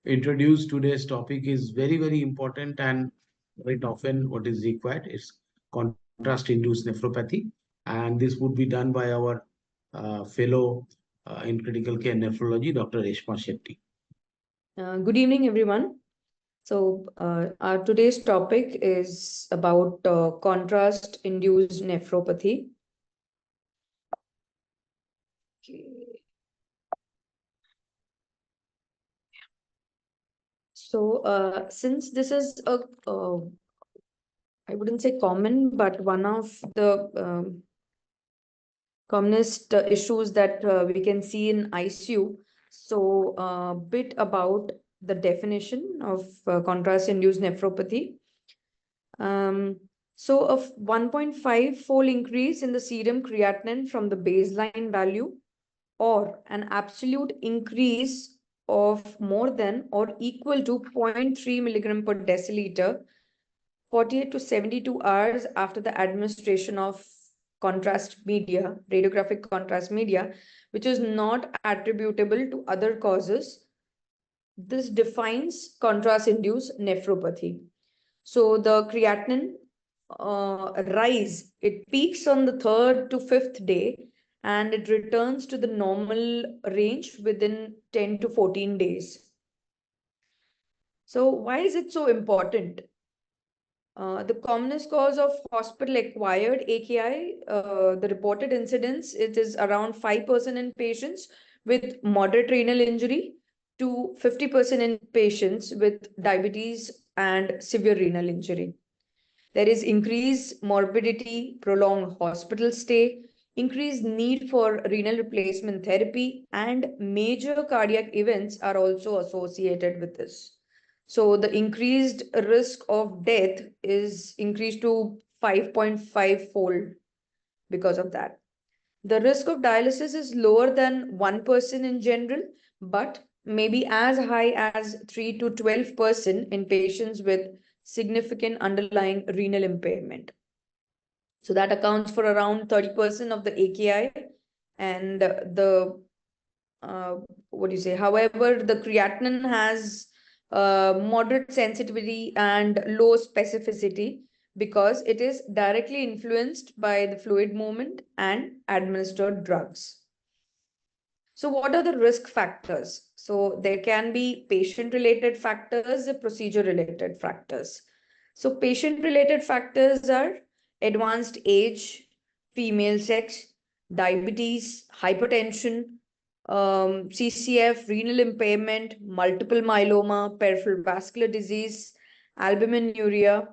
introduce today's topic is very, very important and quite often what is required is contrast-induced nephropathy. And this would be done by our fellow in critical care nephrology, Dr. Reshma Shetty. Good evening, everyone. Our today's topic is about contrast-induced nephropathy. Okay. Since this is I wouldn't say common, but one of the commonest issues that we can see in ICU. So, a bit about the definition of contrast-induced nephropathy. So, a 1.5-fold increase in the serum creatinine from the baseline value, or an absolute increase of more than or equal to 0.3 milligram per deciliter 48 to 72 hours after the administration of contrast media, radiographic contrast media, which is not attributable to other causes. This defines contrast-induced nephropathy. So the creatinine rise, it peaks on the 3rd to 5th day and it returns to the normal range within 10 to 14 days. So why is it so important? The commonest cause of hospital-acquired AKI, the reported incidence, it is around 5% in patients with moderate renal injury to 50% in patients with diabetes and severe renal injury. There is increased morbidity, prolonged hospital stay, increased need for renal replacement therapy, and major cardiac events are also associated with this. So the increased risk of death is increased to 5.5-fold because of that. The risk of dialysis is lower than 1% in general, but maybe as high as 3 to 12% in patients with significant underlying renal impairment. So that accounts for around 30% of the AKI and what do you say? However, the creatinine has moderate sensitivity and low specificity because it is directly influenced by the fluid movement and administered drugs. So what are the risk factors? So there can be patient-related factors, procedure-related factors. So patient-related factors are advanced age, female sex, diabetes, hypertension, CCF, renal impairment, multiple myeloma, peripheral vascular disease, albuminuria,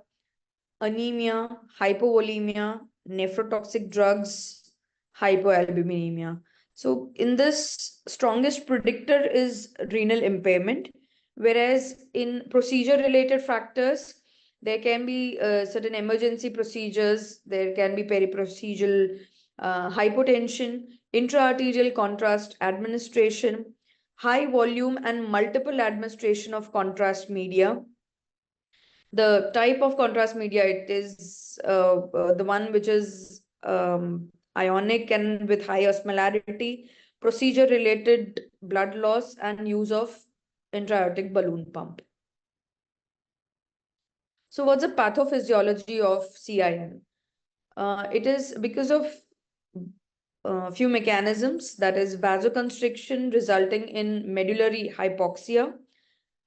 anemia, hypovolemia, nephrotoxic drugs, hypoalbuminemia. So in this, strongest predictor is renal impairment, whereas in procedure-related factors, there can be certain emergency procedures, there can be periprocedural hypotension, intraarterial contrast administration, high volume and multiple administration of contrast media. The type of contrast media, it is the one which is ionic and with high osmolarity, procedure-related blood loss, and use of intra-aortic balloon pump. So what's the pathophysiology of CIN? It is because of few mechanisms, that is vasoconstriction resulting in medullary hypoxia,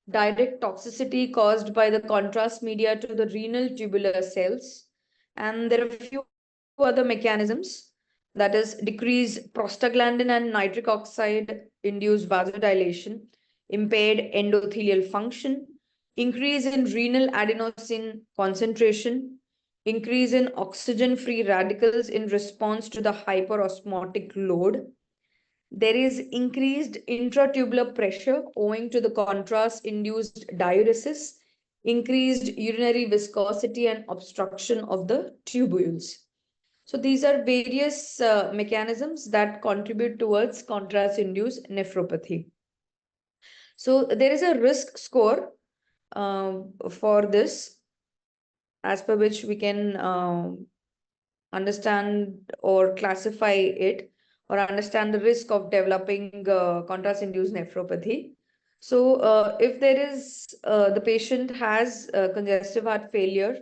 direct toxicity caused by the contrast media to the renal tubular cells, and there are a few other mechanisms, that is decreased prostaglandin and nitric oxide induced vasodilation, impaired endothelial function, increase in renal adenosine concentration, increase in oxygen-free radicals in response to the hyperosmotic load. There is increased intratubular pressure owing to the contrast-induced diuresis, increased urinary viscosity, and obstruction of the tubules. So these are various mechanisms that contribute towards contrast-induced nephropathy. So there is a risk score for this, as per which we can understand or classify it or understand the risk of developing contrast-induced nephropathy. So, if there is the patient has congestive heart failure,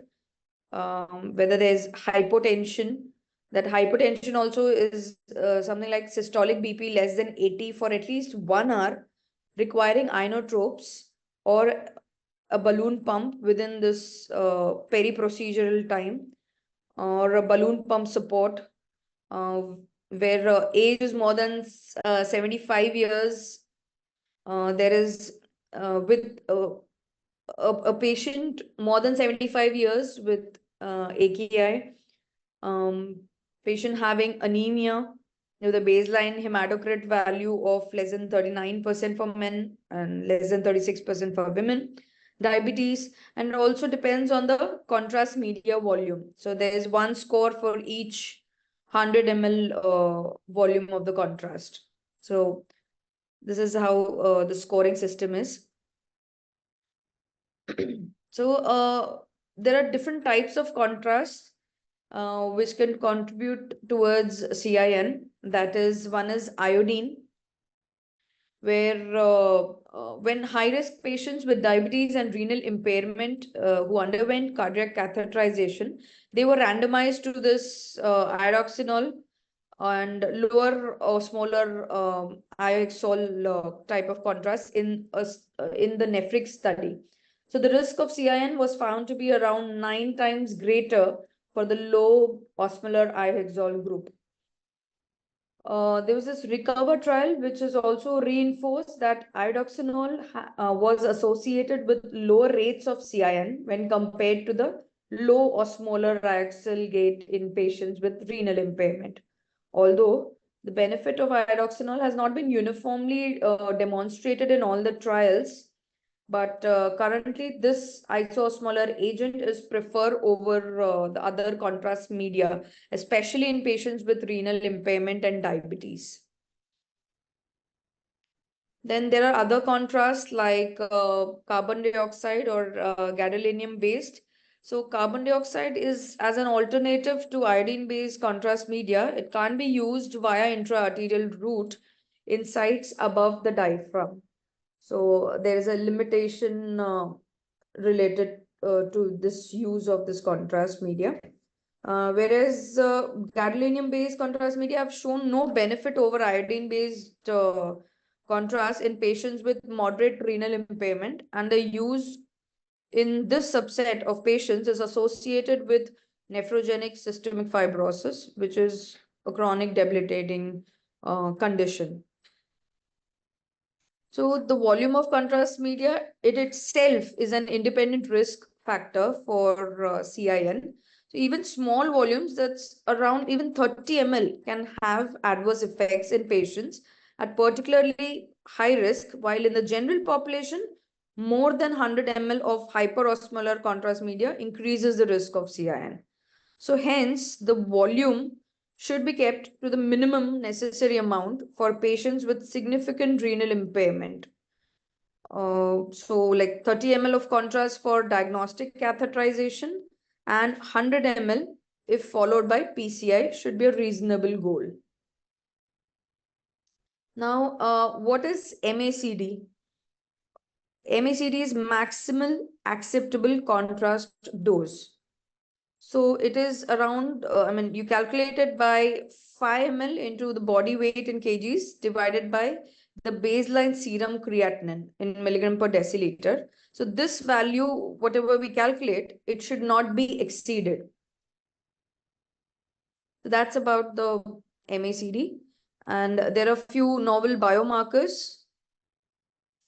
whether there's hypotension, that hypotension also is something like systolic BP less than 80 for at least 1 hour, requiring inotropes or a balloon pump within this peri-procedural time, or a balloon pump support, uh, where age is more than 75 years. There is with a patient more than 75 years with AKI, um, patient having anemia with a baseline hematocrit value of less than 39% for men and less than 36% for women, diabetes, and also depends on the contrast media volume. So there is one score for each 100 ml volume of the contrast. So this is how the scoring system is. So there are different types of contrast which can contribute towards CIN. That is, one is iodine, where when high-risk patients with diabetes and renal impairment who underwent cardiac catheterization, they were randomized to this iodoxinol and lower or smaller ioxol type of contrast in the NEPHRIC study. So the risk of CIN was found to be around 9 times greater for the low osmolar ioxol group. There was this recover trial which is also reinforced that iodoxinol was associated with lower rates of CIN when compared to the low osmolar ioxol gate in patients with renal impairment. Although the benefit of iodoxinol has not been uniformly demonstrated in all the trials, but currently this isosmolar agent is preferred over the other contrast media, especially in patients with renal impairment and diabetes. Then there are other contrasts like carbon dioxide or gadolinium based. So carbon dioxide is as an alternative to iodine based contrast media. It can't be used via intra-arterial route in sites above the diaphragm. So there is a limitation related to this use of this contrast media. Whereas gadolinium-based contrast media have shown no benefit over iodine-based contrast in patients with moderate renal impairment, and the use in this subset of patients is associated with nephrogenic systemic fibrosis, which is a chronic debilitating condition. So the volume of contrast media, it itself is an independent risk factor for CIN. So even small volumes, that's around even 30 ml, can have adverse effects in patients at particularly high risk, while in the general population, more than 100 ml of hyperosmolar contrast media increases the risk of CIN. So hence, the volume should be kept to the minimum necessary amount for patients with significant renal impairment. So like 30 ml of contrast for diagnostic catheterization and 100 ml if followed by PCI should be a reasonable goal. Now, what is MACD? MACD is maximal acceptable contrast dose. So it is around, you calculate it by 5 ml into the body weight in kgs divided by the baseline serum creatinine in milligram per deciliter. So this value, whatever we calculate, it should not be exceeded. So that's about the MACD. And there are few novel biomarkers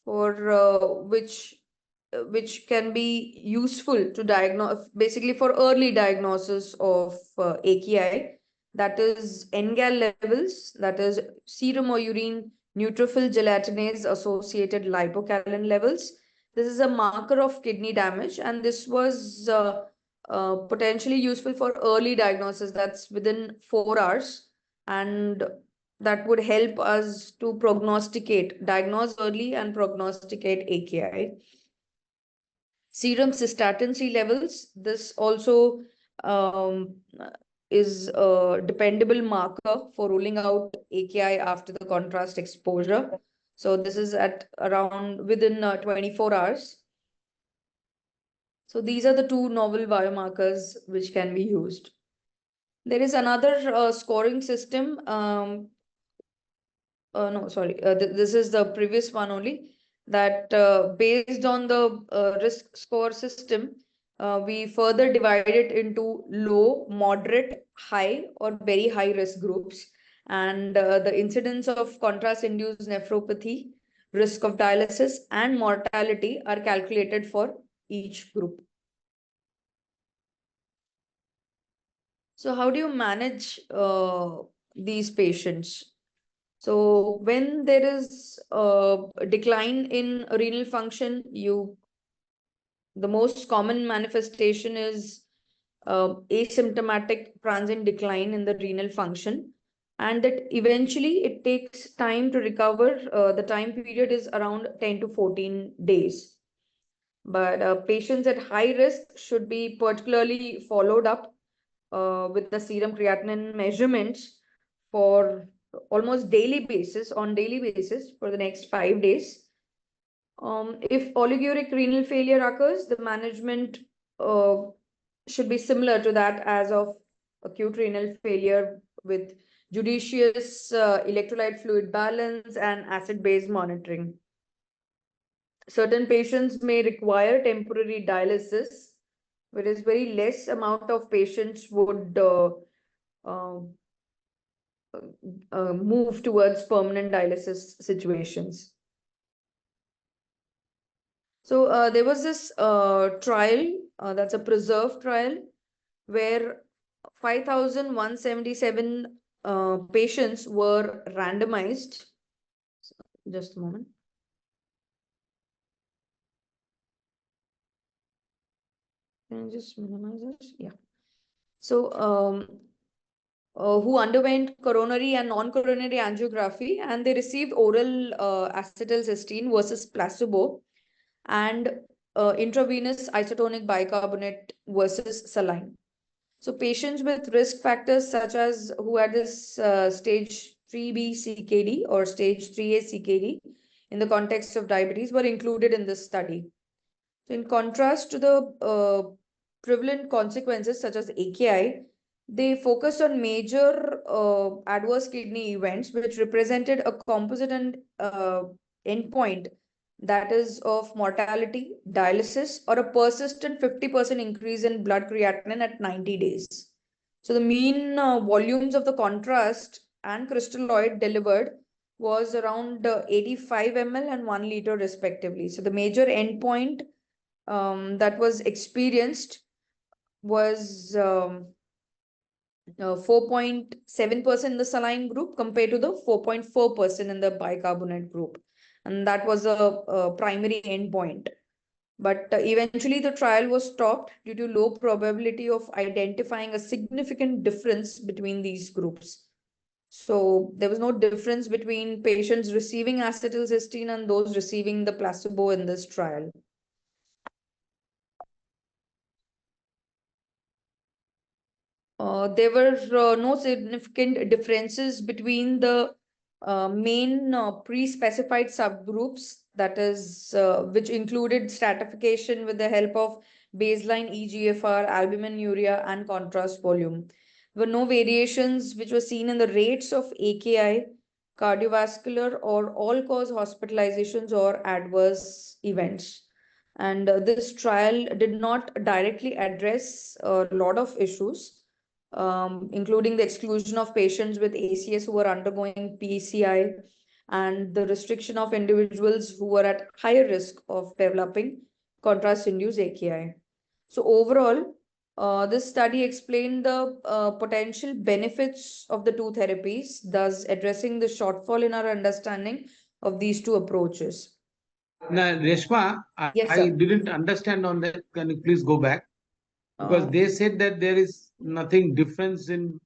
for which can be useful to diagnose, basically for early diagnosis of AKI. That is NGAL levels, that is serum or urine neutrophil gelatinase associated lipocalin levels. This is a marker of kidney damage, and this was potentially useful for early diagnosis. That's within 4 hours, and that would help us to diagnose early and prognosticate AKI. Serum cystatin C levels, this also um, is a dependable marker for ruling out AKI after the contrast exposure. So this is at around within 24 hours. So these are the two novel biomarkers which can be used. There is another scoring system. No, sorry. This is the previous one only. That based on the risk score system, we further divide it into low, moderate, high, or very high risk groups. And the incidence of contrast-induced nephropathy, risk of dialysis, and mortality are calculated for each group. So how do you manage these patients? So when there is a decline in renal function, the most common manifestation is asymptomatic transient decline in the renal function, and that eventually it takes time to recover. The time period is around 10 to 14 days. But patients at high risk should be particularly followed up with the serum creatinine measurements for almost daily basis for the next 5 days. If oliguric renal failure occurs, the management uh, should be similar to that as of acute renal failure with judicious electrolyte fluid balance and acid-based monitoring. Certain patients may require temporary dialysis, whereas very less amount of patients would uh, move towards permanent dialysis situations. So there was this trial, that's a preserve trial, where 5,177 patients were randomized. Just a moment. Can I just minimize this? Yeah. So who underwent coronary and non-coronary angiography, and they received oral acetylcysteine versus placebo, and intravenous isotonic bicarbonate versus saline. So patients with risk factors such as who had this stage 3B CKD or stage 3A CKD in the context of diabetes were included in this study. So in contrast to the prevalent consequences such as AKI, they focused on major adverse kidney events, which represented a composite and endpoint, that is of mortality, dialysis, or a persistent 50% increase in blood creatinine at 90 days. So the mean volumes of the contrast and crystalloid delivered was around 85 ml and 1 liter respectively. So the major endpoint that was experienced was 4.7% in the saline group compared to the 4.4% in the bicarbonate group. And that was a primary endpoint. But eventually the trial was stopped due to low probability of identifying a significant difference between these groups. So there was no difference between patients receiving acetylcysteine and those receiving the placebo in this trial. There were no significant differences between the main pre-specified subgroups, that is, which included stratification with the help of baseline EGFR, albuminuria, and contrast volume. There were no variations which were seen in the rates of AKI, cardiovascular, or all-cause hospitalizations or adverse events. And this trial did not directly address a lot of issues, including the exclusion of patients with ACS who were undergoing PCI and the restriction of individuals who were at higher risk of developing contrast-induced AKI. So overall, this study explained the potential benefits of the two therapies, thus addressing the shortfall in our understanding of these two approaches. Now, Reshma, Yes, I sir. didn't understand on that. Can you please go back? Because Uh, they said that there is nothing difference in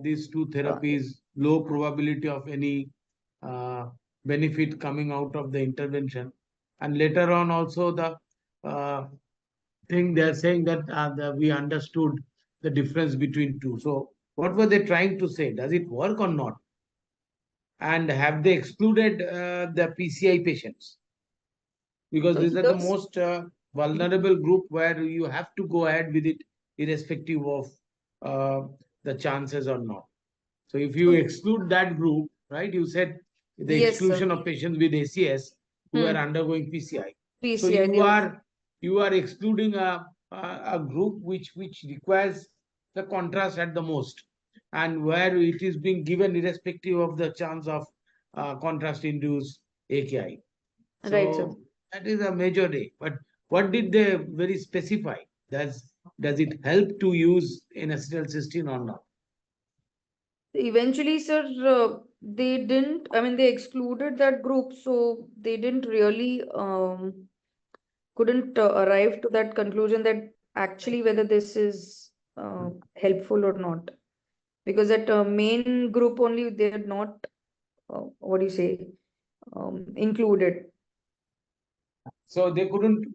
these two uh, therapies, low probability of any uh, benefit coming out of the intervention. And later on, also the uh, thing they are saying that we understood the difference between two. So, what were they trying to say? Does it work or not? And have they excluded the PCI patients? Because So these are the those, most vulnerable group where you have to go ahead with it, irrespective of uh, the chances or not. So if you so exclude that group, right, you said the yes, sir. exclusion of patients with ACS who are undergoing PCI. So PCI, they were you are excluding a group which requires the contrast at the most, and where it is being given irrespective of the chance of contrast induced AKI. right, sir. So that is a major day. But what did they very specify? Does it help to use N-acetylcysteine or not? Eventually, sir, they didn't, I mean, they excluded that group, so they didn't really couldn't arrive to that conclusion that actually whether this is helpful or not. Because that main group only they had not, what do you say, included. So they couldn't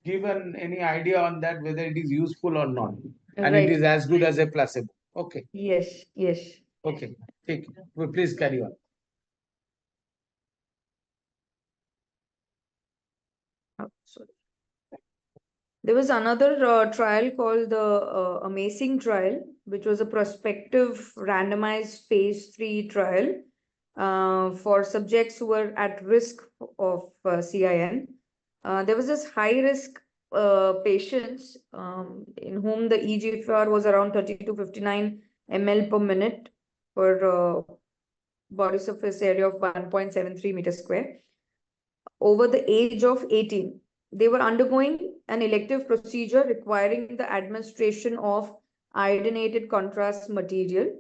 give any idea on that whether it is useful or not, and it is Right. as good as a placebo. Okay, Yes, yes. okay, take. Well, please carry on. Sorry. There was another trial called the Amazing trial, which was a prospective randomized phase 3 trial for subjects who were at risk of CIN. There was this high risk patients in whom the eGFR was around 30 to 59 ml per minute per body surface area of 1.73 meters square over the age of 18. They were undergoing an elective procedure requiring the administration of iodinated contrast material,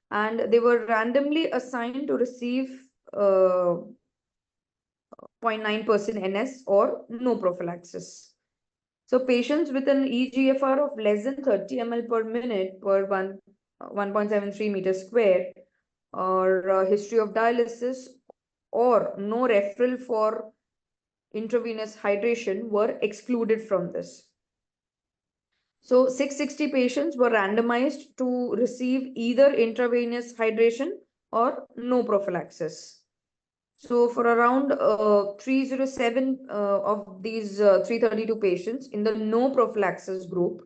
and they were randomly assigned to receive 0.9% NS or no prophylaxis. So patients with an eGFR of less than 30 ml per minute per 1.73 meters square or history of dialysis or no referral for intravenous hydration were excluded from this. So 660 patients were randomized to receive either intravenous hydration or no prophylaxis. So for around 307 of these 332 patients in the no prophylaxis group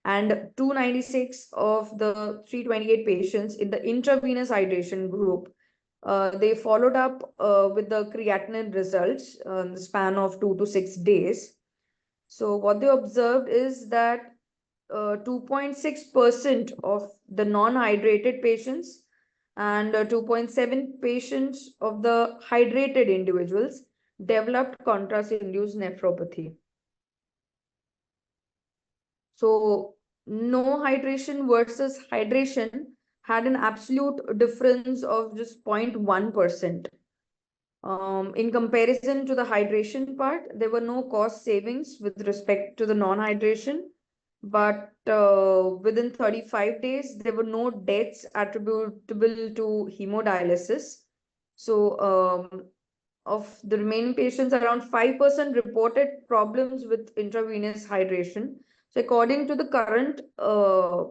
and 296 of the 328 patients in the intravenous hydration group, they followed up with the creatinine results in the span of 2 to 6 days. So what they observed is that 2.6% of the non-hydrated patients and 2.7 patients of the hydrated individuals developed contrast-induced nephropathy. So no hydration versus hydration had an absolute difference of just 0.1%. In comparison to the hydration part, there were no cost savings with respect to the non-hydration, but within 35 days, there were no deaths attributable to hemodialysis. So, of the remaining patients, around 5% reported problems with intravenous hydration. So, according to the current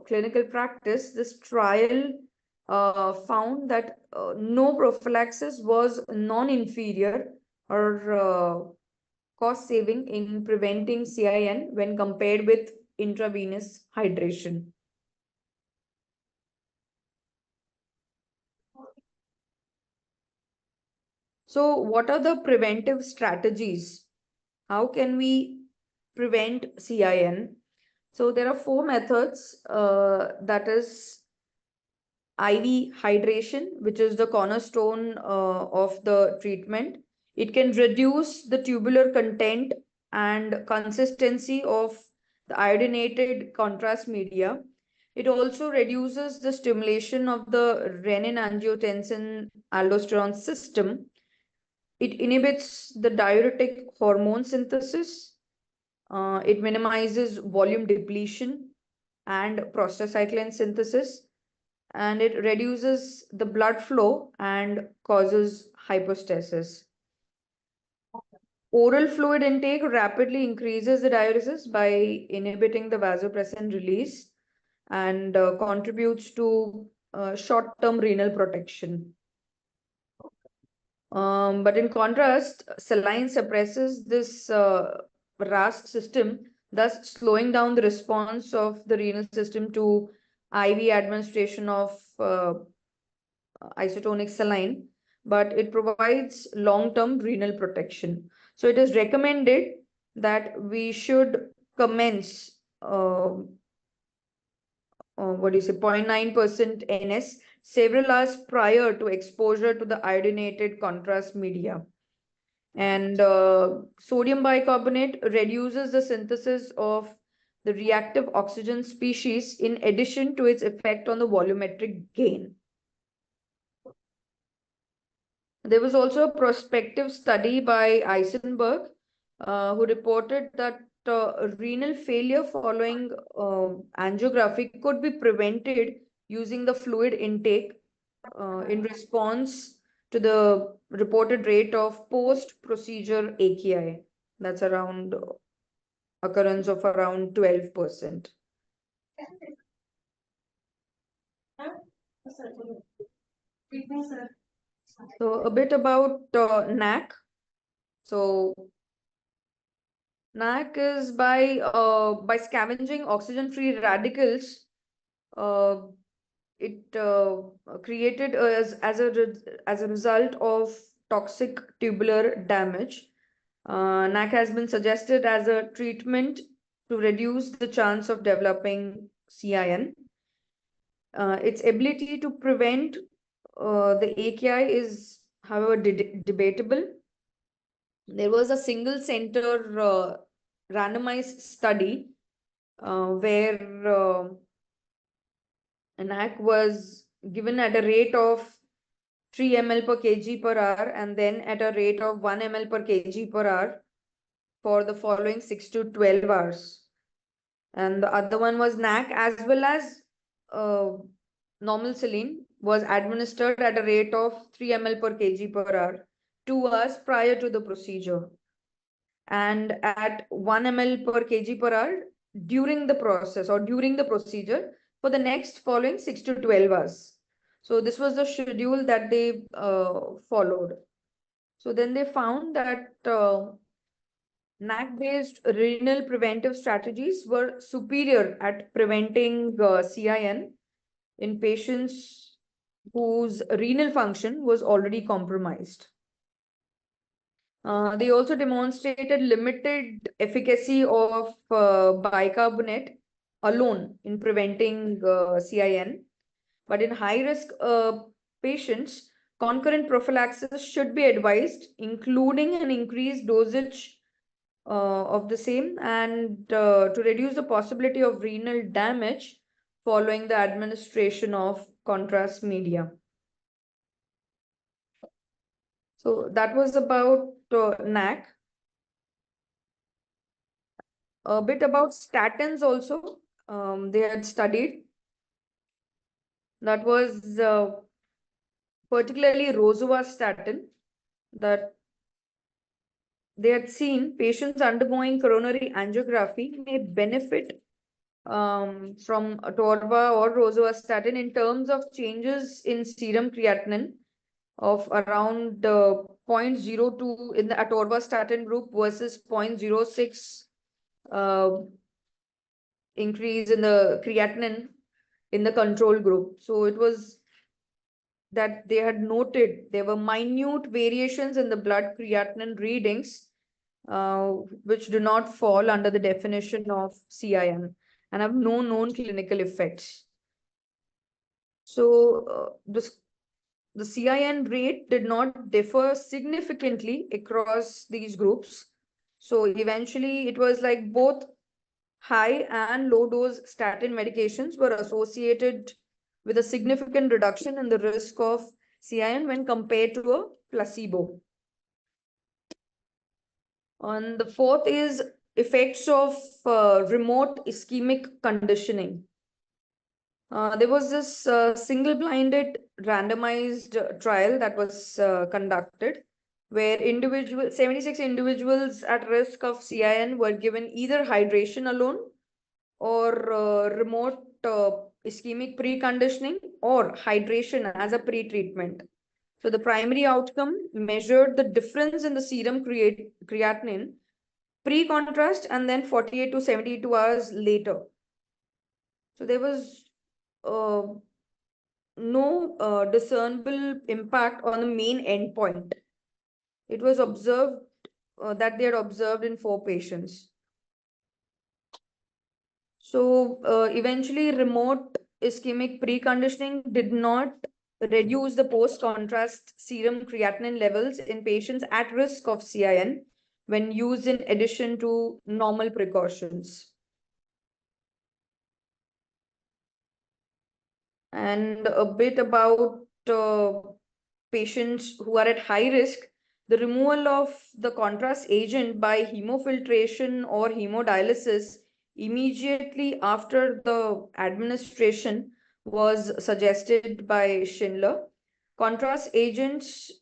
clinical practice, this trial found that no prophylaxis was non-inferior or cost saving in preventing CIN when compared with intravenous hydration. So, what are the preventive strategies? How can we prevent CIN? So, there are four methods that is IV hydration, which is the cornerstone of the treatment. It can reduce the tubular content and consistency of the iodinated contrast media. It also reduces the stimulation of the renin-angiotensin aldosterone system. It inhibits the diuretic hormone synthesis. It minimizes volume depletion and prostacyclin synthesis, and it reduces the blood flow and causes hypostasis. Oral fluid intake rapidly increases the diuresis by inhibiting the vasopressin release and contributes to short-term renal protection. But in contrast, saline suppresses this RAS system, thus slowing down the response of the renal system to IV administration of isotonic saline, but it provides long-term renal protection. So it is recommended that we should commence what do you say, 0.9% NS several hours prior to exposure to the iodinated contrast media. And sodium bicarbonate reduces the synthesis of the reactive oxygen species in addition to its effect on the volumetric gain. There was also a prospective study by Eisenberg who reported that renal failure following angiography could be prevented using the fluid intake in response to the reported rate of post-procedure AKI. That's around occurrence of around 12%. So a bit about NAC. So NAC is by scavenging oxygen-free radicals, uh, it created as a result of toxic tubular damage. NAC has been suggested as a treatment to reduce the chance of developing CIN. Its ability to prevent the AKI is, however, debatable. There was a single center randomized study where NAC was given at a rate of 3 ml per kg per hour and then at a rate of 1 ml per kg per hour for the following 6 to 12 hours. And the other one was NAC as well as uh, normal saline was administered at a rate of 3 ml per kg per hour 2 hours prior to the procedure and at 1 ml per kg per hour during the process or during the procedure for the next following 6 to 12 hours. So this was the schedule that they followed. So then they found that NAC-based renal preventive strategies were superior at preventing CIN in patients whose renal function was already compromised. They also demonstrated limited efficacy of bicarbonate alone in preventing CIN, but in high-risk patients, concurrent prophylaxis should be advised, including an increased dosage of the same and to reduce the possibility of renal damage following the administration of contrast media. So that was about NAC. A bit about statins also. They had studied. That was particularly rosuvastatin that they had seen patients undergoing coronary angiography may benefit from atorva or rosuvastatin in terms of changes in serum creatinine of around 0.02 in the atorvastatin group versus 0.06 increase in the creatinine in the control group. So it was that they had noted there were minute variations in the blood creatinine readings, which do not fall under the definition of CIN and have no known clinical effects. So the CIN rate did not differ significantly across these groups. So eventually it was like both high and low dose statin medications were associated with a significant reduction in the risk of CIN when compared to a placebo. And the fourth is effects of remote ischemic conditioning. There was this single-blinded randomized trial that was conducted where 76 individuals at risk of CIN were given either hydration alone or remote ischemic preconditioning or hydration as a pre-treatment. So the primary outcome measured the difference in the serum creatinine pre-contrast and then 48 to 72 hours later. So there was no discernible impact on the main endpoint. It was observed that they had observed in 4 patients. So eventually remote ischemic preconditioning did not reduce the post-contrast serum creatinine levels in patients at risk of CIN when used in addition to normal precautions. And a bit about patients who are at high risk, the removal of the contrast agent by hemofiltration or hemodialysis immediately after the administration was suggested by Schindler. Contrast agents,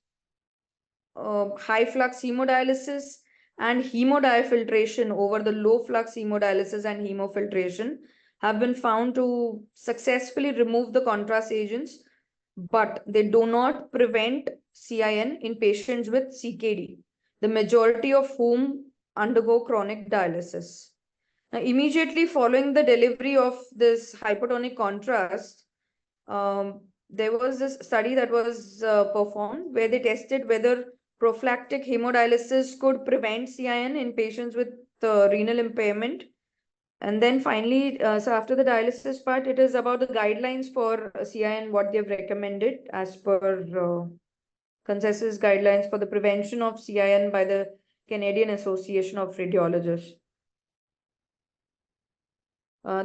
high flux hemodialysis and hemodiafiltration over the low flux hemodialysis and hemofiltration have been found to successfully remove the contrast agents, but they do not prevent CIN in patients with CKD, the majority of whom undergo chronic dialysis. Now, immediately following the delivery of this hypotonic contrast, there was this study that was performed where they tested whether prophylactic hemodialysis could prevent CIN in patients with renal impairment. And then finally, so after the dialysis part, it is about the guidelines for CIN, what they've recommended as per consensus guidelines for the prevention of CIN by the Canadian Association of Radiologists.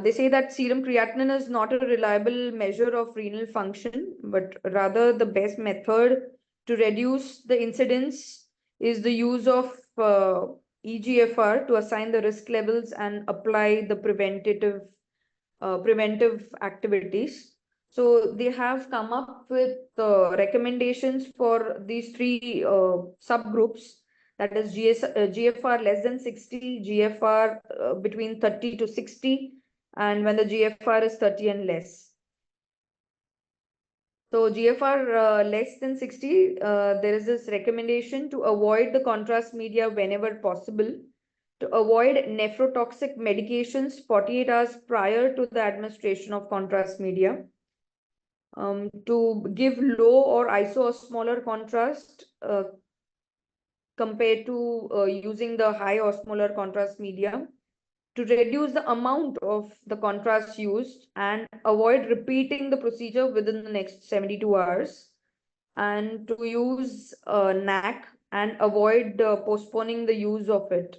They say that serum creatinine is not a reliable measure of renal function, but rather the best method to reduce the incidence is the use of EGFR to assign the risk levels and apply the preventive activities. So they have come up with recommendations for these 3 subgroups, that is GFR less than 60, GFR between 30 to 60, and when the GFR is 30 and less. So GFR less than 60, there is this recommendation to avoid the contrast media whenever possible, to avoid nephrotoxic medications 48 hours prior to the administration of contrast media, to give low or isoosmolar contrast compared to using the high osmolar contrast media, to reduce the amount of the contrast used and avoid repeating the procedure within the next 72 hours, and to use NAC and avoid postponing the use of it.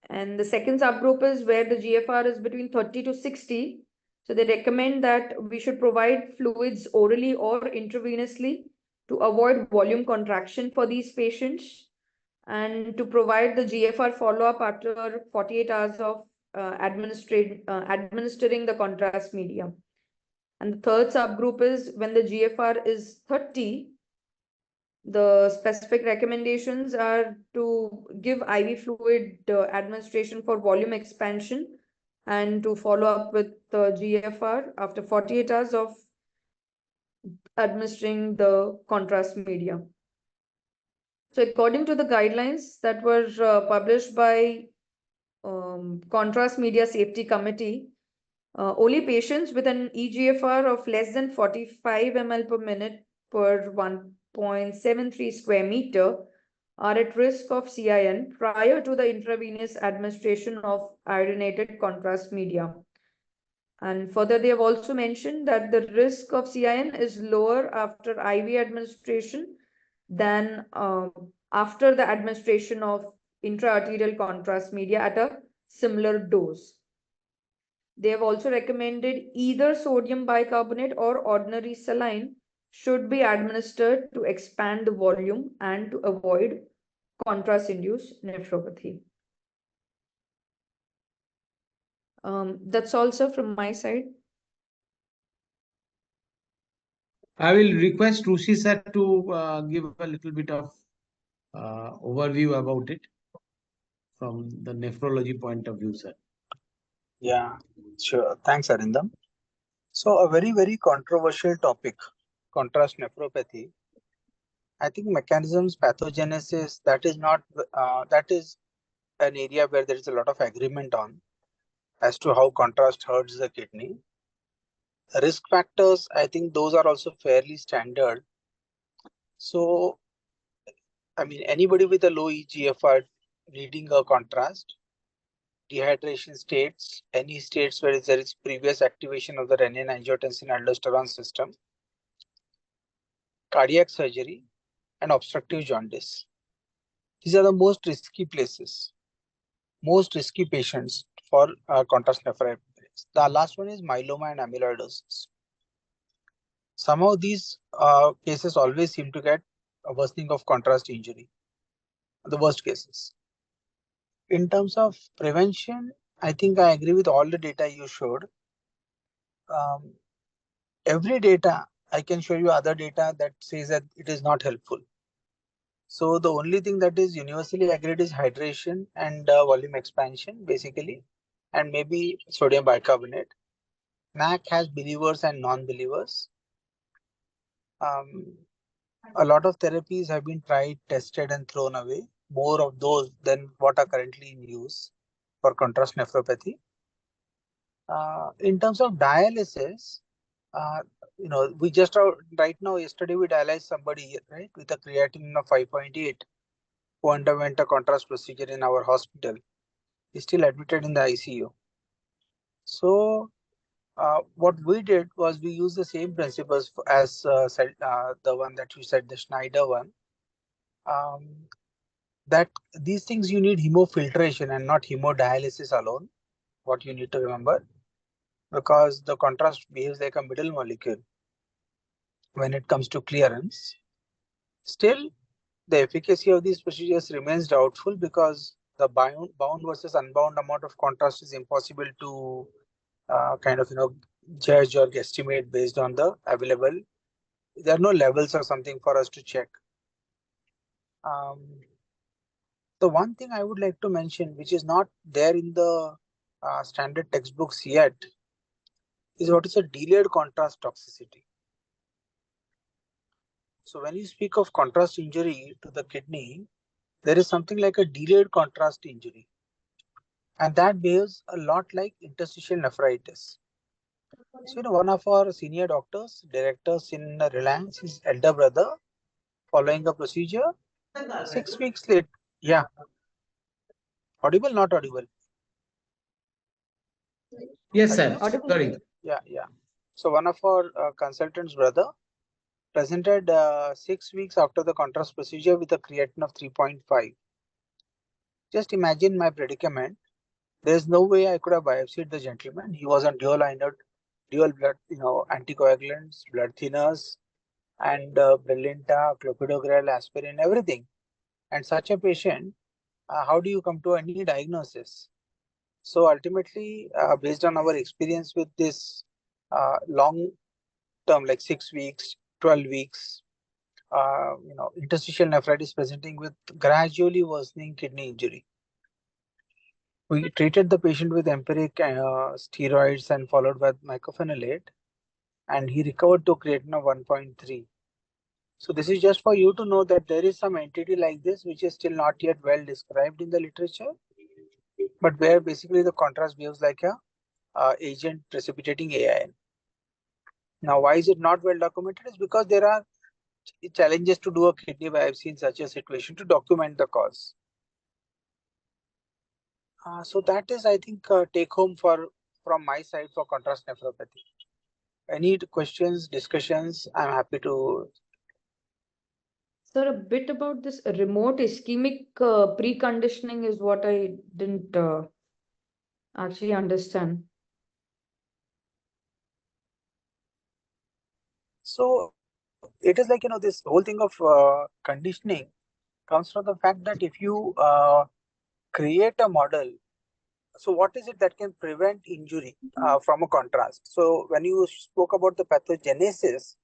And the second subgroup is where the GFR is between 30 to 60. So they recommend that we should provide fluids orally or intravenously to avoid volume contraction for these patients, and to provide the GFR follow-up after 48 hours of administering the contrast media. And the third subgroup is when the GFR is 30, the specific recommendations are to give IV fluid administration for volume expansion and to follow up with the GFR after 48 hours of administering the contrast media. So according to the guidelines that were published by Contrast Media Safety Committee, only patients with an eGFR of less than 45 ml per minute per 1.73 square meter are at risk of CIN prior to the intravenous administration of iodinated contrast media. And further, they have also mentioned that the risk of CIN is lower after IV administration than after the administration of intraarterial contrast media at a similar dose. They have also recommended either sodium bicarbonate or ordinary saline should be administered to expand the volume and to avoid contrast-induced nephropathy. That's also from my side. I will request Rushi sir to give a little bit of overview about it from the nephrology point of view, sir. Yeah, sure. Thanks, Arindam. So a very, very controversial topic, contrast nephropathy. I think mechanisms, pathogenesis, that is not, that is an area where there is a lot of agreement on as to how contrast hurts the kidney. Risk factors, I think those are also fairly standard. So, I mean, anybody with a low EGFR needing a contrast, dehydration states, any states where there is previous activation of the renin-angiotensin-aldosterone system, cardiac surgery, and obstructive jaundice. These are the most risky places, most risky patients for contrast nephropathy. The last one is myeloma and amyloidosis. Somehow these cases always seem to get a worsening of contrast injury, the worst cases. In terms of prevention, I think I agree with all the data you showed. Every data, I can show you other data that says that it is not helpful. So the only thing that is universally agreed is hydration and volume expansion, basically, and maybe sodium bicarbonate. NAC has believers and non-believers. A lot of therapies have been tried, tested, and thrown away. More of those than what are currently in use for contrast nephropathy. In terms of dialysis, uh, we just right now, yesterday we dialyzed somebody, right, with a creatinine of 5.8 who underwent a contrast procedure in our hospital. He's still admitted in the ICU. So what we did was we used the same principles as the one that you said, the Schneider one. That these things you need hemofiltration and not hemodialysis alone. What you need to remember, because the contrast behaves like a middle molecule when it comes to clearance. Still, the efficacy of these procedures remains doubtful because the bound versus unbound amount of contrast is impossible to kind of judge or guesstimate based on the available. There are no levels or something for us to check. The one thing I would like to mention, which is not there in the standard textbooks yet, is what is a delayed contrast toxicity. So when you speak of contrast injury to the kidney, there is something like a delayed contrast injury. And that behaves a lot like interstitial nephritis. So, one of our senior doctors, directors in Reliance, his elder brother, following a procedure, 6 weeks late. Yeah. Audible, not audible. Yes, sir. Continue. Audible. Sorry. Yeah. So one of our consultants' brother presented 6 weeks after the contrast procedure with a creatinine of 3.5. Just imagine my predicament. There's no way I could have biopsied the gentleman. He was on dual blood, anticoagulants, blood thinners, and Brilinta, clopidogrel, aspirin, everything. And such a patient, how do you come to any diagnosis? So ultimately, based on our experience with this long term, like 6 weeks, 12 weeks, interstitial nephritis presenting with gradually worsening kidney injury. We treated the patient with empiric steroids and followed with mycophenolate, and he recovered to creatinine of 1.3. So this is just for you to know that there is some entity like this which is still not yet well described in the literature, but where basically the contrast behaves like a agent precipitating AIN. Now, why is it not well documented? Is because there are challenges to do a kidney biopsy in such a situation to document the cause. So that is, I think, take home from my side for contrast nephropathy. Any questions, discussions? I'm happy to. Sir, a bit about this remote ischemic preconditioning is what I didn't actually understand. So it is like, this whole thing of conditioning comes from the fact that if you create a model, so what is it that can prevent injury from a contrast? So when you spoke about the pathogenesis,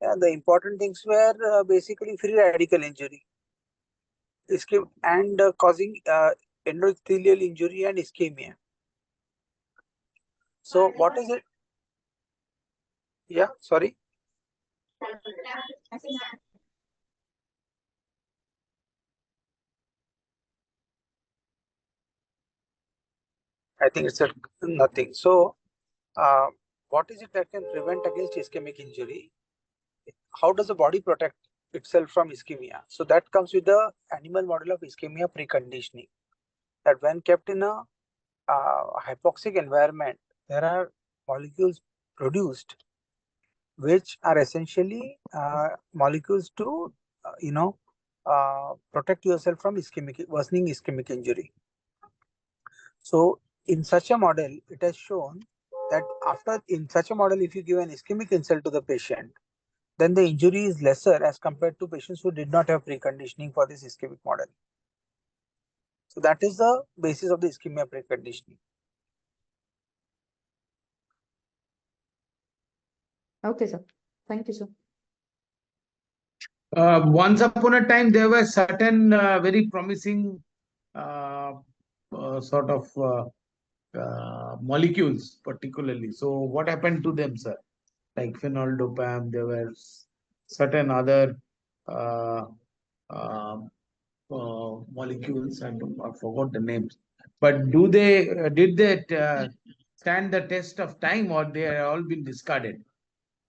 the important things were basically free radical injury, and causing endothelial injury and ischemia. So what is it? Yeah, sorry. I think it's a nothing. So, what is it that can prevent against ischemic injury? How does the body protect itself from ischemia? So that comes with the animal model of ischemia preconditioning. That when kept in a hypoxic environment, there are molecules produced which are essentially molecules to protect yourself from worsening ischemic injury. So in such a model, it has shown that in such a model, if you give an ischemic insult to the patient, then the injury is lesser as compared to patients who did not have preconditioning for this ischemic model. So that is the basis of the ischemia preconditioning. Okay, sir. Thank you, sir. Once upon a time, there were certain very promising sort of molecules, particularly. So, what happened to them, sir? Like phenol-dopam, there were certain other uh, uh, molecules. I forgot the names. But did they stand the test of time, or they have all been discarded?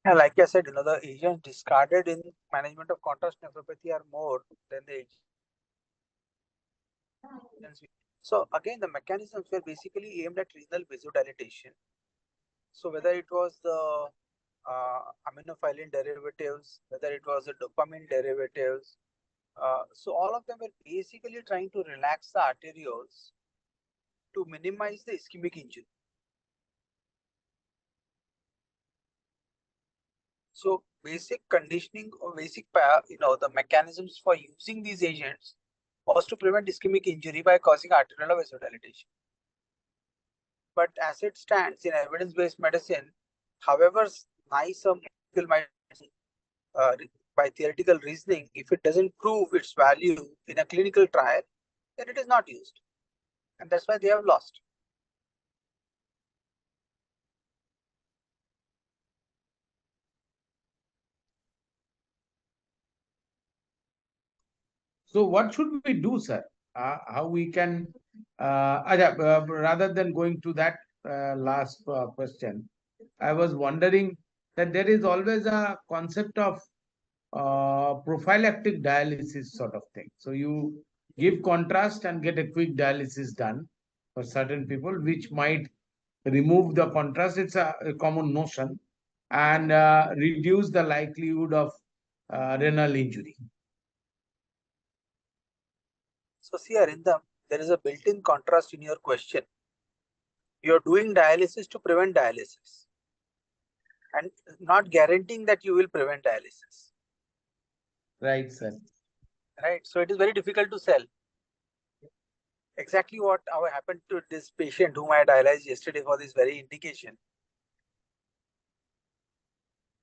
And like I said, the agents discarded in management of contrast nephropathy are more than the agents. So again, the mechanisms were basically aimed at renal vasodilatation. So whether it was the aminophylline derivatives, whether it was the dopamine derivatives, so all of them were basically trying to relax the arterioles to minimize the ischemic injury. So basic conditioning or the mechanisms for using these agents was to prevent ischemic injury by causing arterial vasodilatation. But as it stands in evidence-based medicine, however nice a molecule might by theoretical reasoning, if it doesn't prove its value in a clinical trial, then it is not used. And that's why they have lost. So, what should we do, sir? How we can, rather than going to that last question, I was wondering that there is always a concept of prophylactic dialysis sort of thing. So, you give contrast and get a quick dialysis done for certain people, which might remove the contrast. It's a common notion and reduce the likelihood of renal injury. So see, Arindam, there is a built-in contrast in your question. You're doing dialysis to prevent dialysis and not guaranteeing that you will prevent dialysis. Right, sir. Right. So it is very difficult to sell. Exactly what happened to this patient whom I dialyzed yesterday for this very indication.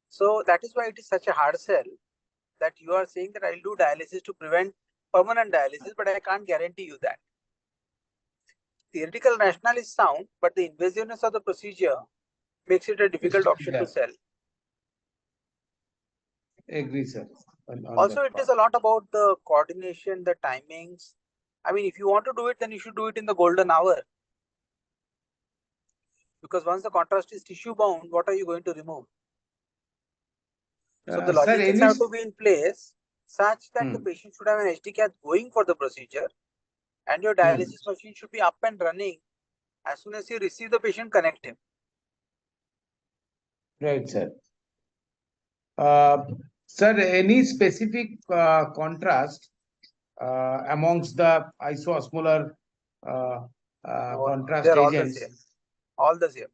So that is why it is such a hard sell that you are saying that I'll do dialysis to prevent permanent dialysis, but I can't guarantee you that. Theoretical rationale is sound, but the invasiveness of the procedure makes it a difficult option to sell. Agree, sir. Also, it is a lot about the coordination, the timings. I mean, if you want to do it, then you should do it in the golden hour. Because once the contrast is tissue bound, what are you going to remove? So the logistics have to be in place such that the patient should have an HD cath going for the procedure and your dialysis machine should be up and running as soon as you receive the patient, connect him. Right, sir. Sir, any specific contrast amongst the isoosmolar contrast agents? All the same.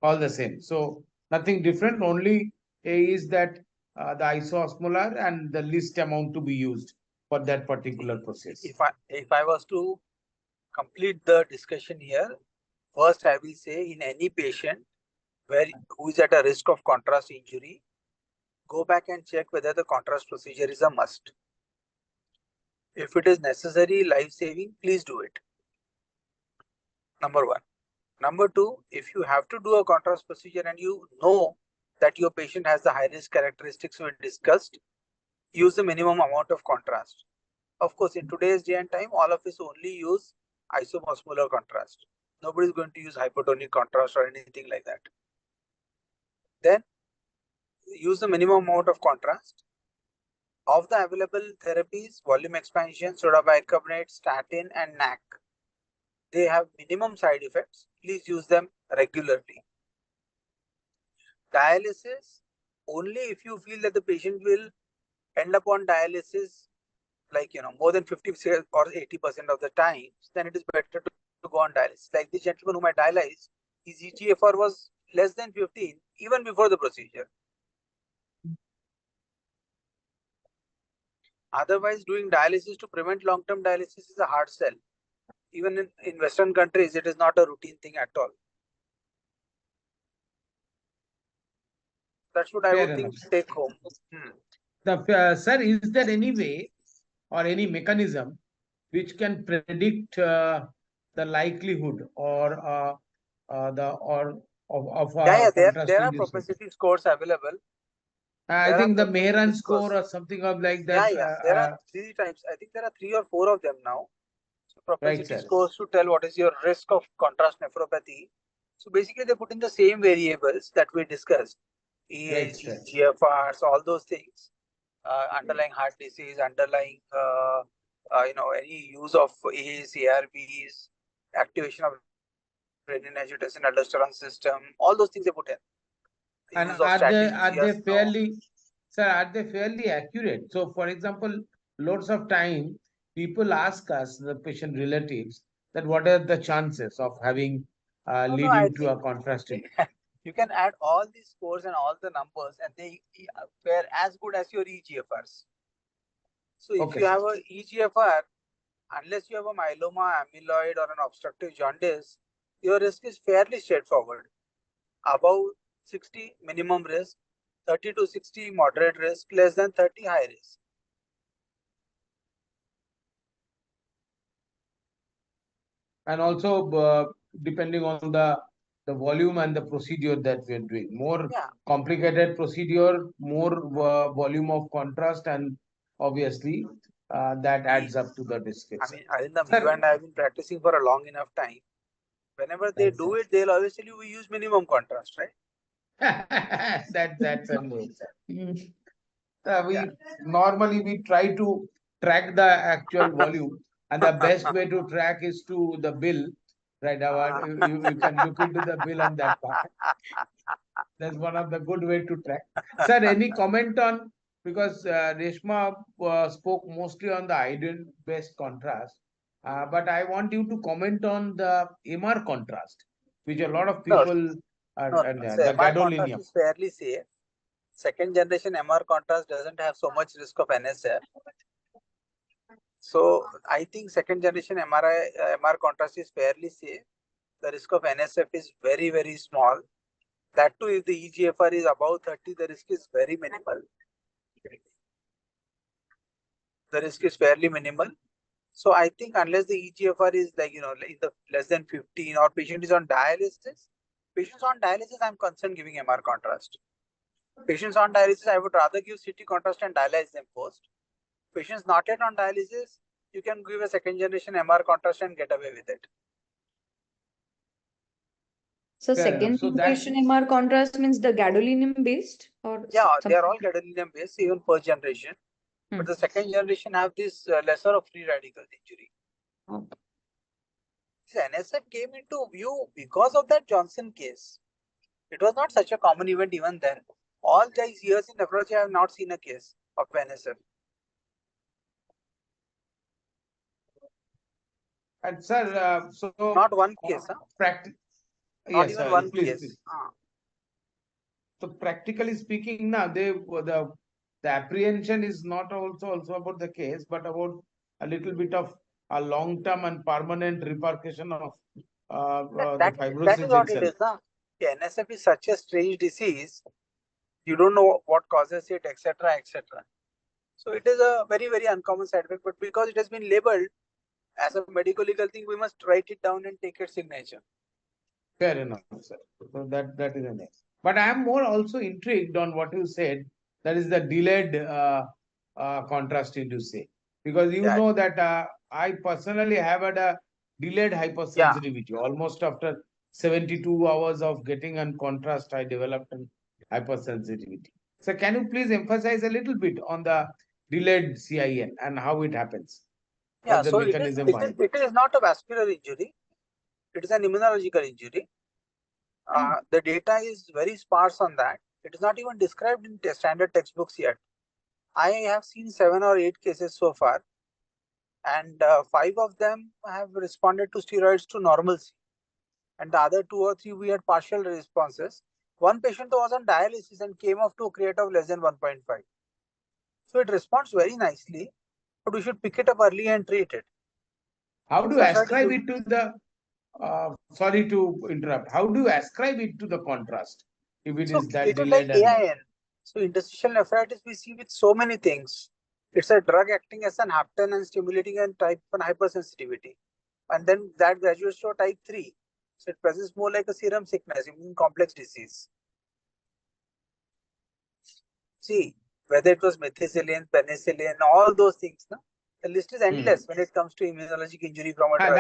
All the same. So nothing different. Only is that the isoosmolar and the least amount to be used for that particular process. If I was to complete the discussion here, first I will say in any patient who is at a risk of contrast injury, go back and check whether the contrast procedure is a must. If it is necessary, life-saving, please do it. Number one. Number two, if you have to do a contrast procedure and you know that your patient has the high-risk characteristics we discussed, use the minimum amount of contrast. Of course, in today's day and time, all of us only use isomosmolar contrast. Nobody is going to use hypotonic contrast or anything like that. Then use the minimum amount of contrast. Of the available therapies, volume expansion, soda bicarbonate, statin, and NAC, they have minimum side effects. Please use them regularly. Dialysis, only if you feel that the patient will end up on dialysis, like, more than 50 or 80% of the times, then it is better to go on dialysis. Like the gentleman whom I dialyzed, his EGFR was less than 15 even before the procedure. Otherwise, doing dialysis to prevent long-term dialysis is a hard sell. Even in Western countries, it is not a routine thing at all. That's what I Fair would think enough. take home. Sir, is there any way or any mechanism which can predict the likelihood or the or of Yeah, contrast there are induced? propensity scores available. I There are think the propensity Mehran scores. score or something of like Yeah, that. there are 3 types. I think there are 3 or 4 of them now. So Right, propensity sir. scores to tell what is your risk of contrast nephropathy. So basically, they put in the same variables that we discussed: Right, age, sir. GFRs, all those things, underlying heart disease, underlying, any use of ACE, ARBs, activation of renin, angiotensin, aldosterone system, all those things they put in. And Use of are statins, they yes, no. fairly, sir, are they fairly accurate? So, for example, lots of time people ask us, the patient relatives, that what are the chances of having No, I leading to a think contrasting? you can add all these scores and all the numbers, and they were as good as your EGFRs. So if Okay, you sir. have a EGFR, unless you have a myeloma, amyloid, or an obstructive jaundice, your risk is fairly straightforward. Above 60 minimum risk, 30 to 60 moderate risk, less than 30 high risk. And also depending on the volume and the procedure that we're doing. More Yeah, complicated procedure, more volume of contrast, and obviously that adds up to the risk I itself. mean, Arindam, you Sir, and I have been practicing for a long enough time. Whenever they right, do sir. it, they'll always tell you we use minimum contrast, right? That's a no, sir. Mm. Yeah. We normally we try to track the actual volume, and the best way to track is to the bill, right? You can look into the bill on that part. That's one of the good way to track. Sir, any comment on, because Reshma spoke mostly on the iodine-based contrast, but I want you to comment on the MR contrast, which a lot of No, people are, no. and So the MR contrast gadolinium. is fairly safe. Second generation MR contrast doesn't have so much risk of NSF. So I think second generation MR contrast is fairly safe. The risk of NSF is very, very small. That too, if the EGFR is above 30, the risk is very minimal. The risk is fairly minimal. So I think unless the EGFR is like, in the less than 15 or patient is on dialysis, I'm concerned giving MR contrast. Patients on dialysis, I would rather give CT contrast and dialyze them first. Patients not yet on dialysis, you can give a second generation MR contrast and get away with it. So Fair enough. second So that generation MR contrast means the gadolinium based or Yeah, they are all something? gadolinium based, even first generation. But the second generation have this lesser of free radical injury. Oh. This NSF came into view because of that Johnson case. It was not such a common event even then. All these years in nephrology, I have not seen a case of NSF. And sir, so Not one case, huh? practice. Not Yes, even sir. one Please, case. please. So practically speaking, now the apprehension is not also about the case, but about a little bit of a long-term and permanent repercussion of the That is fibrosis what it itself. is, huh? NSF is such a strange disease. You don't know what causes it, etc., etc. So it is a very, very uncommon side effect. But because it has been labeled as a medical legal thing, we must write it down and take its signature. Fair enough, sir. So that is a nice. But I am more also intrigued on what you said. That is the delayed contrast, you say, because you Yeah. know that I personally have had a delayed hypersensitivity. Almost after 72 hours of getting on contrast, I developed an hypersensitivity. So can you please emphasize a little bit on the delayed CIN and how it happens? Yeah, What the so mechanism behind it? it is not a vascular injury. It is an immunological injury. The data is very sparse on that. It is not even described in standard textbooks yet. I have seen 7 or 8 cases so far, and 5 of them have responded to steroids to normalcy, and the other 2 or 3 we had partial responses. One patient was on dialysis and came off to a creat of less than 1.5. So it responds very nicely, but we should pick it up early and treat it. How do you ascribe it to the, sorry to interrupt, how do you ascribe it to the contrast if it is that It is delayed like and AIN. So interstitial nephritis we see with so many things. It's a drug acting as an hapten and stimulating and type 1 hypersensitivity. And then that graduates to type 3. So it presents more like a serum sickness, immune complex disease. See, whether it was methicillin, penicillin, all those things, no? The list is endless when it comes to immunologic injury from a drug.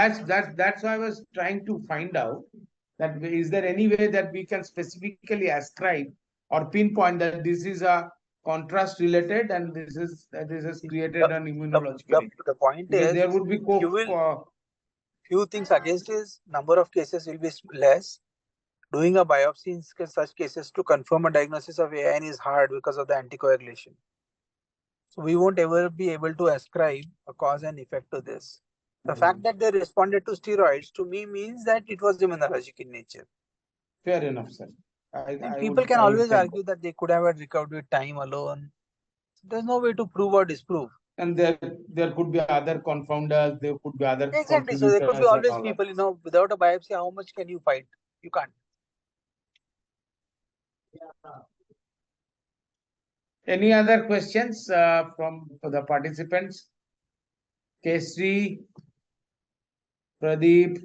That's why I was trying to find out that is there any way that we can specifically ascribe or pinpoint that this is a contrast related and this is created an immunological. The point Because is, there would be few things against is number of cases will be less. Doing a biopsy in such cases to confirm a diagnosis of AIN is hard because of the anticoagulation. So we won't ever be able to ascribe a cause and effect to this. The fact that they responded to steroids to me means that it was immunologic in nature. Fair enough, sir. People can always argue that they could have had recovered with time alone. There's no way to prove or disprove. And there could be other confounders, there could be other Exactly. So there could be always people, without a biopsy, how much can you fight? You can't. Any other questions from the participants? Kesri, Pradeep,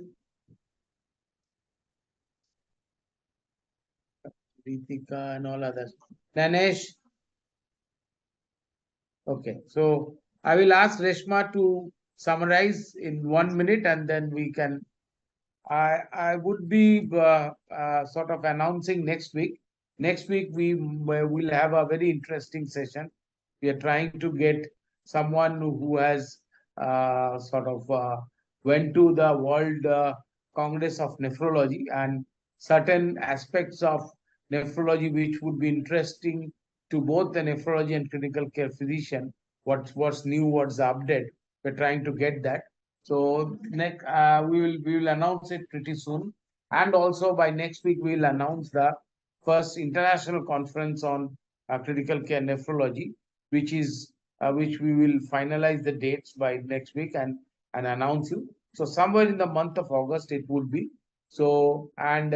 Ritika, and all others. Nanesh. Okay, so I will ask Reshma to summarize in 1 minute, and then we can. I would be sort of announcing next week. Next week we will have a very interesting session. We are trying to get someone who has went to the World Congress of Nephrology and certain aspects of nephrology which would be interesting to both the nephrology and critical care physician. What's new, what's the update? We're trying to get that. So next, we will announce it pretty soon, and also by next week we will announce the first international conference on critical care nephrology, which we will finalize the dates by next week and announce you. So somewhere in the month of August it would be. So and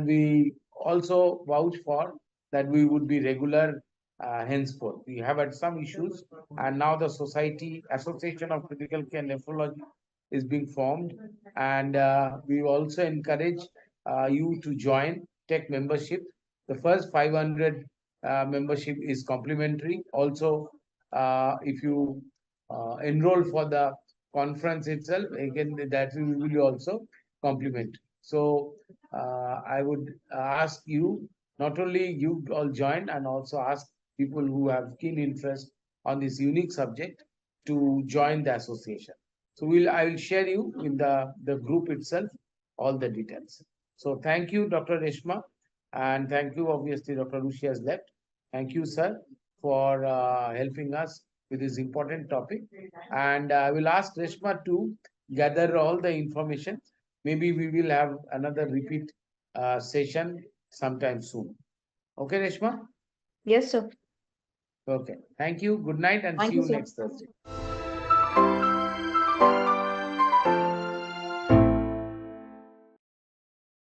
we also vouch for that we would be regular henceforth. We have had some issues, and now the Society Association of Critical Care Nephrology is being formed, and we also encourage you to join, take membership. The first 500 membership is complimentary. Also, if you enroll for the conference itself, again that will be also complimentary. So I would ask you, not only you all join, and also ask people who have keen interest on this unique subject to join the association. So I will share you in the group itself all the details. So thank you, Dr. Reshma, and thank you, obviously, Dr. Rushi has left. Thank you, sir, for helping us with this important topic. And I will ask Reshma to gather all the information. Maybe we will have another repeat session sometime soon. Okay, Reshma? Yes, sir. Okay. Thank you. Good night and Thank see you, you sir. next Thursday.